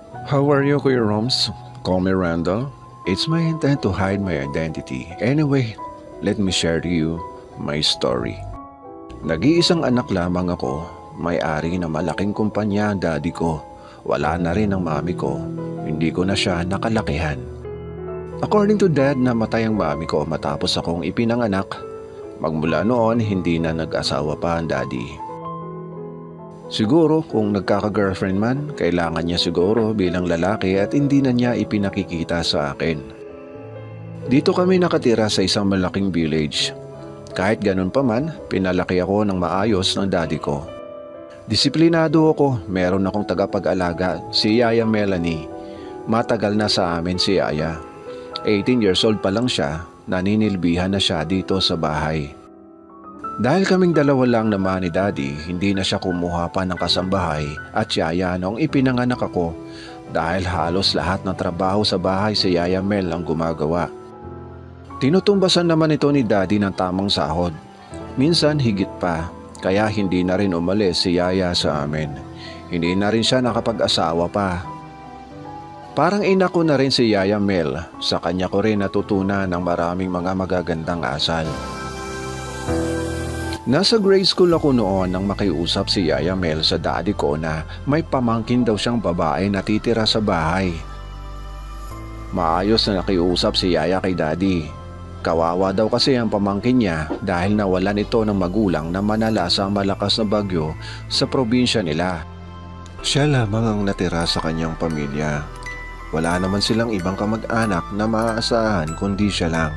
How are you, Kuya Roms? Call me Randall. It's my intent to hide my identity. Anyway, let me share to you my story. Nag-iisang anak lamang ako. May-ari ng malaking kumpanya ang daddy ko. Wala na rin ang mami ko. Hindi ko na siya nakalakihan. According to dad, namatay ang mami ko matapos akong ipinanganak. Magmula noon, hindi na nag-asawa pa ang daddy. Siguro kung nagkaka-girlfriend man, kailangan niya siguro bilang lalaki at hindi na niya ipinakikita sa akin. Dito kami nakatira sa isang malaking village. Kahit ganun pa man, pinalaki ako ng maayos ng daddy ko. Disiplinado ako, meron akong tagapag-alaga, si Yaya Melanie. Matagal na sa amin si Yaya. 18 years old pa lang siya, naninilbihan na siya dito sa bahay. Dahil kaming dalawa lang naman ni Daddy, hindi na siya kumuha pa ng kasambahay at Yaya noong ipinanganak ako dahil halos lahat ng trabaho sa bahay si Yaya Mel ang gumagawa. Tinutumbasan naman ito ni Daddy ng tamang sahod. Minsan higit pa, kaya hindi na rin umalis si Yaya sa amin. Hindi na rin siya nakapag-asawa pa. Parang ina ko na rin si Yaya Mel, sa kanya ko rin natutunan ng maraming mga magagandang asal. Nasa grade school ako noon nang makiusap si Yaya Mel sa daddy ko na may pamangkin daw siyang babae na titira sa bahay. Maayos na nakiusap si Yaya kay daddy. Kawawa daw kasi ang pamangkin niya dahil nawalan ito ng magulang na manala sa malakas na bagyo sa probinsya nila. Siya lamang ang natira sa kanyang pamilya. Wala naman silang ibang kamag-anak na maaasahan kundi siya lang.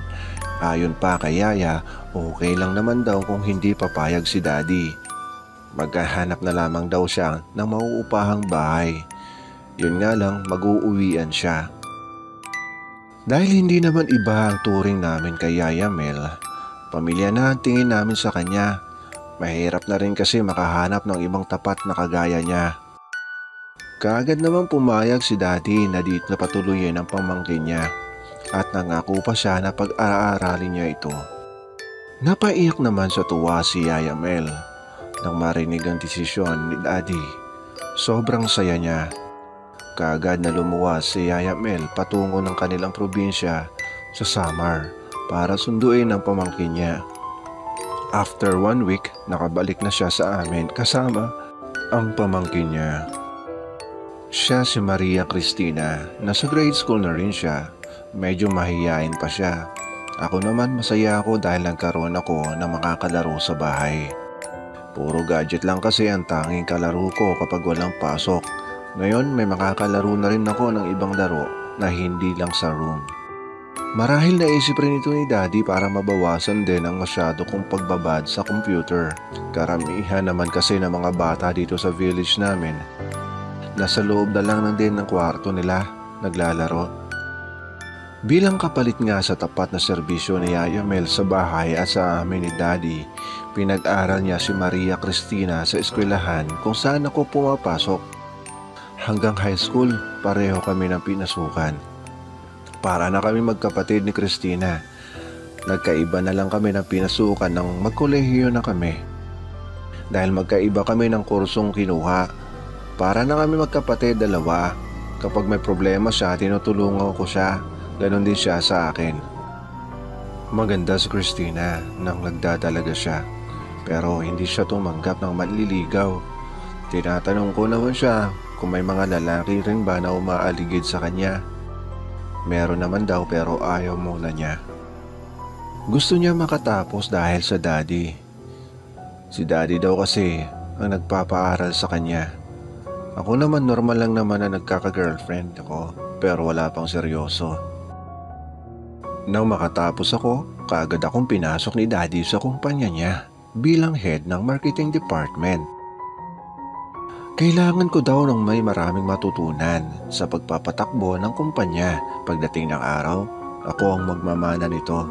Ayon pa kay Yaya, okay lang naman daw kung hindi papayag si Daddy. Maghahanap na lamang daw siya ng mauupahang bahay. Yun nga lang, mag-uuwian siya. Dahil hindi naman iba ang turing namin kay Yaya Mel, pamilya na ang tingin namin sa kanya. Mahirap na rin kasi makahanap ng ibang tapat na kagaya niya. Kaagad naman pumayag si Daddy na dito na patuloyin ang pamangkin niya. At nangako pa siya na pag-aaralin niya ito. Napaiyak naman sa tuwa si Yaya Mel nang marinig ang desisyon ni Daddy. Sobrang saya niya. Kaagad na lumuwas si Yaya Mel patungo ng kanilang probinsya sa Samar para sunduin ang pamangkin niya. After 1 week, nakabalik na siya sa amin kasama ang pamangkin niya. Siya si Maria Cristina, nasa grade school na rin siya. Medyo mahiyain pa siya. Ako naman masaya ako dahil nagkaroon ako ng makakalaro sa bahay. Puro gadget lang kasi ang tanging kalaro ko kapag walang pasok. Ngayon may makakalaro na rin ako ng ibang laro na hindi lang sa room. Marahil naisip rin ito ni Daddy para mabawasan din ang masyado kong pagbabad sa computer. Karamihan naman kasi ng mga bata dito sa village namin, nasa loob na lang din ng kwarto nila naglalaro. Bilang kapalit nga sa tapat na serbisyo ni Yaya Mel sa bahay at sa amin ni Daddy, pinag-aral niya si Maria Cristina sa eskwelahan kung saan ako pumapasok. Hanggang high school, pareho kami ng pinasukan. Para na kami magkapatid ni Cristina. Nagkaiba na lang kami ng pinasukan nang magkolehiyo na kami. Dahil magkaiba kami ng kursong kinuha. Para na kami magkapatid dalawa. Kapag may problema siya, tinutulungan ko siya. Ganon din siya sa akin. Maganda si Cristina nang nagdadalaga siya. Pero hindi siya tumanggap ng manliligaw. Tinatanong ko naman siya kung may mga lalaki rin ba na umaaligid sa kanya. Meron naman daw pero ayaw muna niya. Gusto niya makatapos dahil sa Daddy. Si Daddy daw kasi ang nagpapaaral sa kanya. Ako naman normal lang naman na nagkaka-girlfriend ako pero wala pang seryoso. Nang makatapos ako, kaagad akong pinasok ni Daddy sa kumpanya niya bilang head ng marketing department. Kailangan ko daw ng may maraming matutunan sa pagpapatakbo ng kumpanya. Pagdating ng araw, ako ang magmamana nito.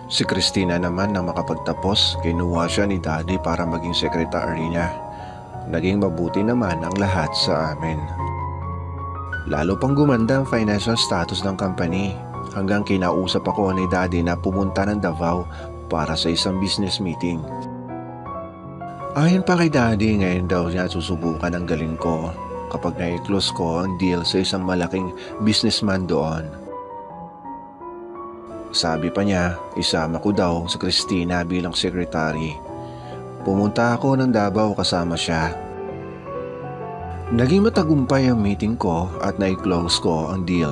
Si Cristina naman na makapagtapos, kinuha siya ni Daddy para maging sekretary niya. Naging mabuti naman ang lahat sa amin. Lalo pang gumanda ang financial status ng company. Hanggang kinausap ako ni Daddy na pumunta ng Davao para sa isang business meeting. Ayon pa kay Daddy, ngayon daw niya susubukan ang galing ko. kapag na-close ko ang deal sa isang malaking businessman doon. Sabi pa niya, isama ko daw si Christina bilang secretary. Pumunta ako ng Davao kasama siya. Naging matagumpay ang meeting ko at na-close ko ang deal.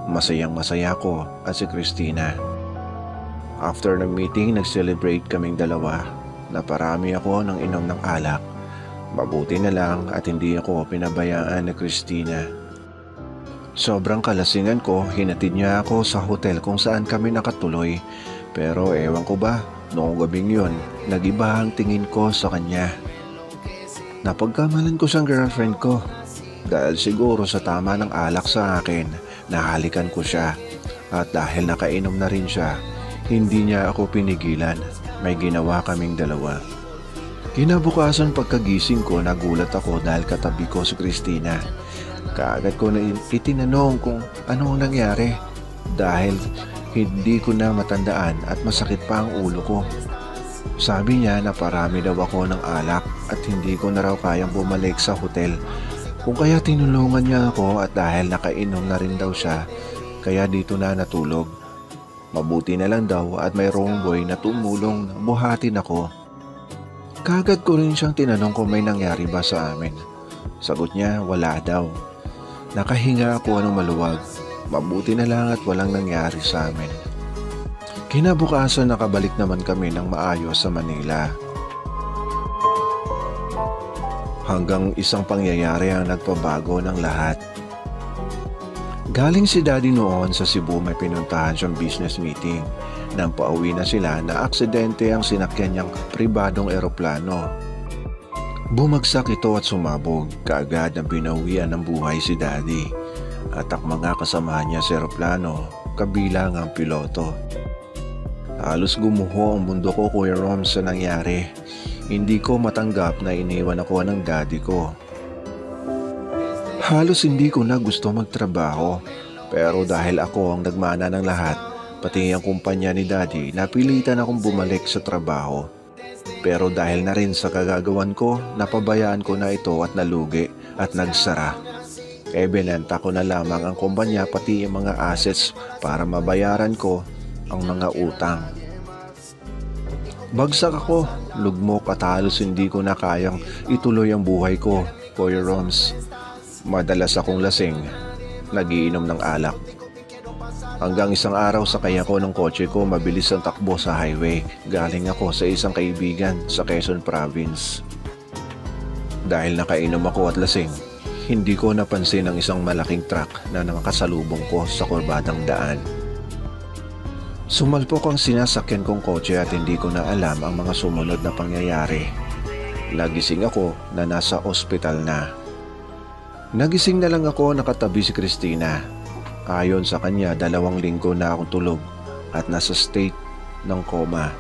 Masayang masaya ko at si Christina. After ng meeting, nag-celebrate kaming dalawa. Naparami ako ng inom ng alak. Mabuti na lang at hindi ako pinabayaan ni Christina. Sobrang kalasingan ko, hinatid niya ako sa hotel kung saan kami nakatuloy. Pero ewan ko ba, noong gabing yun, nag-iba ang tingin ko sa kanya. Napagkamalan ko siyang girlfriend ko. Dahil siguro sa tama ng alak sa akin, nahalikan ko siya. At dahil nakainom na rin siya, hindi niya ako pinigilan. May ginawa kaming dalawa. Kinabukasan pagkagising ko, nagulat ako dahil katabi ko si Christina. Kaagad ko na itinanong kung anong nangyari dahil hindi ko na matandaan at masakit pa ang ulo ko. Sabi niya na parami daw ako ng alak at hindi ko na raw kayang bumalik sa hotel. Kung kaya tinulungan niya ako at dahil nakainom na rin daw siya, kaya dito na natulog. Mabuti na lang daw at mayroong boy na tumulong na buhatin ako. Kaagad ko rin siyang tinanong kung may nangyari ba sa amin. Sagot niya, wala daw. Nakahinga ako ng maluwag. Mabuti na lang at walang nangyari sa amin. Kinabukasan nakabalik naman kami ng maayos sa Manila. Hanggang isang pangyayari ang nagpabago ng lahat. Galing si Daddy noon sa Cebu, may pinuntahan siyang business meeting. Nang pauwi na sila, na aksidente ang sinakyan niyang pribadong eroplano. Bumagsak ito at sumabog. Kaagad ang binawian ng buhay si Daddy. At ang mga kasama niya sa eroplano, kabilang ang piloto. Halos gumuho ang mundo ko, Kuya Rom, sa nangyari. Hindi ko matanggap na iniwan ako ng daddy ko. Halos hindi ko na gusto magtrabaho. Pero dahil ako ang nagmana ng lahat, pati ang kumpanya ni Daddy, napilitan akong bumalik sa trabaho. Pero dahil na rin sa kagagawan ko, napabayaan ko na ito at nalugi at nagsara. Binenta ko na lamang ang kumpanya pati ang mga assets para mabayaran ko ang mga utang. Bagsak ako, lugmok at halos hindi ko na kayang ituloy ang buhay ko, Kuya Roms. Madalas akong lasing, nagiinom ng alak. Hanggang isang araw sakay ako ng kotse ko, mabilis ang takbo sa highway. Galing ako sa isang kaibigan sa Quezon Province. Dahil nakainom ako at lasing, hindi ko napansin ang isang malaking truck na nakasalubong ko sa kurbadang daan. Sumalpok ang sinasakyan kong kotse at hindi ko na alam ang mga sumunod na pangyayari. Nagising ako na nasa ospital na. Nagising na lang ako, nakatabi si Christina. Ayon sa kanya, 2 linggo na akong tulog at nasa state ng coma.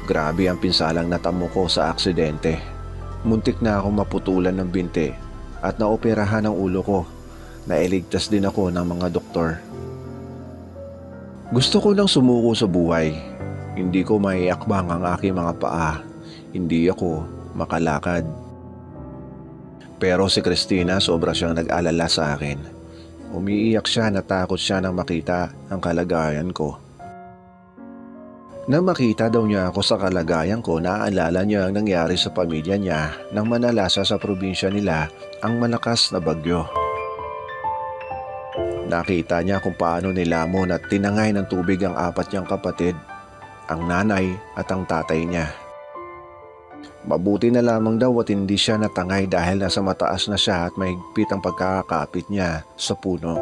Grabe ang pinsalang natamo ko sa aksidente. Muntik na akong maputulan ng binti at naoperahan ang ulo ko. Nailigtas din ako ng mga doktor. Gusto ko lang sumuko sa buhay. Hindi ko maiakbang ang aking mga paa. Hindi ako makalakad. Pero si Christina, sobra siyang nag-alala sa akin. Umiiyak siya, natakot siya nang makita ang kalagayan ko. Nang makita daw niya ako sa kalagayan ko, naaalala niya ang nangyari sa pamilya niya nang manalasa sa probinsya nila ang malakas na bagyo. Nakita niya kung paano nilamon at tinangay ng tubig ang 4 niyang kapatid, ang nanay at ang tatay niya. Mabuti na lamang daw at hindi siya natangay dahil nasa mataas na siya at mahigpit ang pagkakakapit niya sa puno.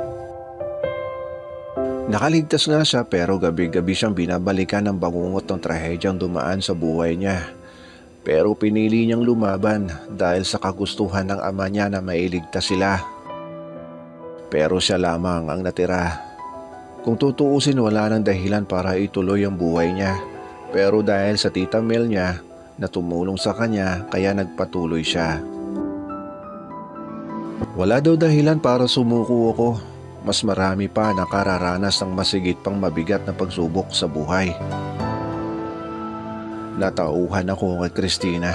Nakaligtas nga siya pero gabi-gabi siyang binabalikan ng bangungot ng trahedyang dumaan sa buhay niya. Pero pinili niyang lumaban dahil sa kagustuhan ng ama niya na mailigtas sila. Pero siya lamang ang natira. Kung tutuusin, wala nang dahilan para ituloy ang buhay niya. Pero dahil sa tita Mel niya na tumulong sa kanya, kaya nagpatuloy siya. Wala daw dahilan para sumuko ako. Mas marami pa na kararanas ng masigit pang mabigat na pagsubok sa buhay. Natauhan ako kay Christina.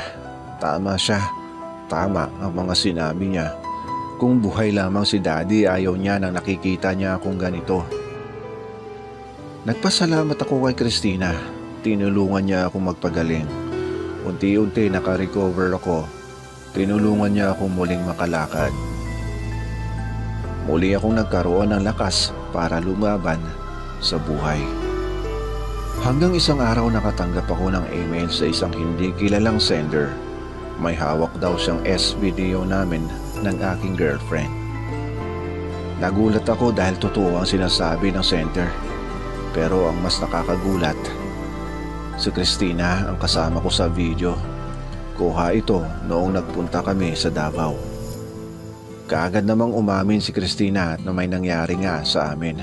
Tama siya. Tama ang mga sinabi niya. Kung buhay lamang si Daddy, ayaw niya nang nakikita niya akong ganito. Nagpasalamat ako kay Christina. Tinulungan niya akong magpagaling. Unti-unti nakarecover ako. Tinulungan niya akong muling makalakad. Muli akong nagkaroon ng lakas para lumaban sa buhay. Hanggang isang araw nakatanggap ako ng email sa isang hindi kilalang sender. May hawak daw siyang S-video namin ng aking girlfriend. Nagulat ako dahil totoo ang sinasabi ng sender. Pero ang mas nakakagulat, si Christina ang kasama ko sa video. Kuha ito noong nagpunta kami sa Davao. Kaagad namang umamin si Christina na may nangyari nga sa amin.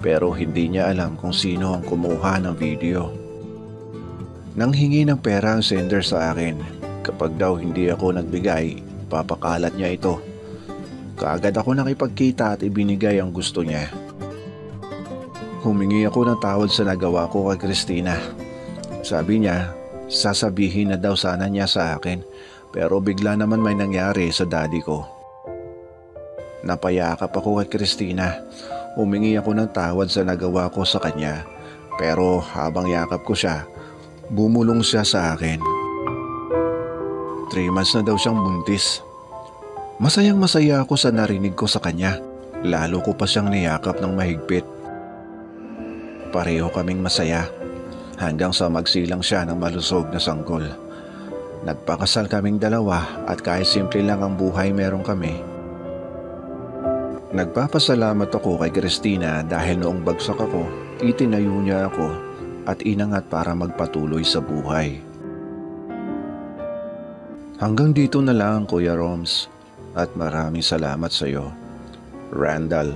Pero hindi niya alam kung sino ang kumuha ng video. Nanghingi ng pera ang sender sa akin. Kapag daw hindi ako nagbigay, papakalat niya ito. Kaagad ako nakipagkita at ibinigay ang gusto niya. Humingi ako ng tawad sa nagawa ko kay Christina. Sabi niya, sasabihin na daw sana niya sa akin, pero bigla naman may nangyari sa daddy ko. Napayakap ako kay Christina. Humingi ako ng tawad sa nagawa ko sa kanya, pero habang yakap ko siya, bumulong siya sa akin. 3 months na daw siyang buntis. Masayang masaya ako sa narinig ko sa kanya. Lalo ko pa siyang niyakap ng mahigpit. Pareho kaming masaya hanggang sa magsilang siya ng malusog na sanggol. Nagpakasal kaming dalawa at kahit simple lang ang buhay meron kami. Nagpapasalamat ako kay Christina dahil noong bagsak ako, itinayo niya ako at inangat para magpatuloy sa buhay. Hanggang dito na lang, Kuya Roms, at maraming salamat sa iyo, Randall.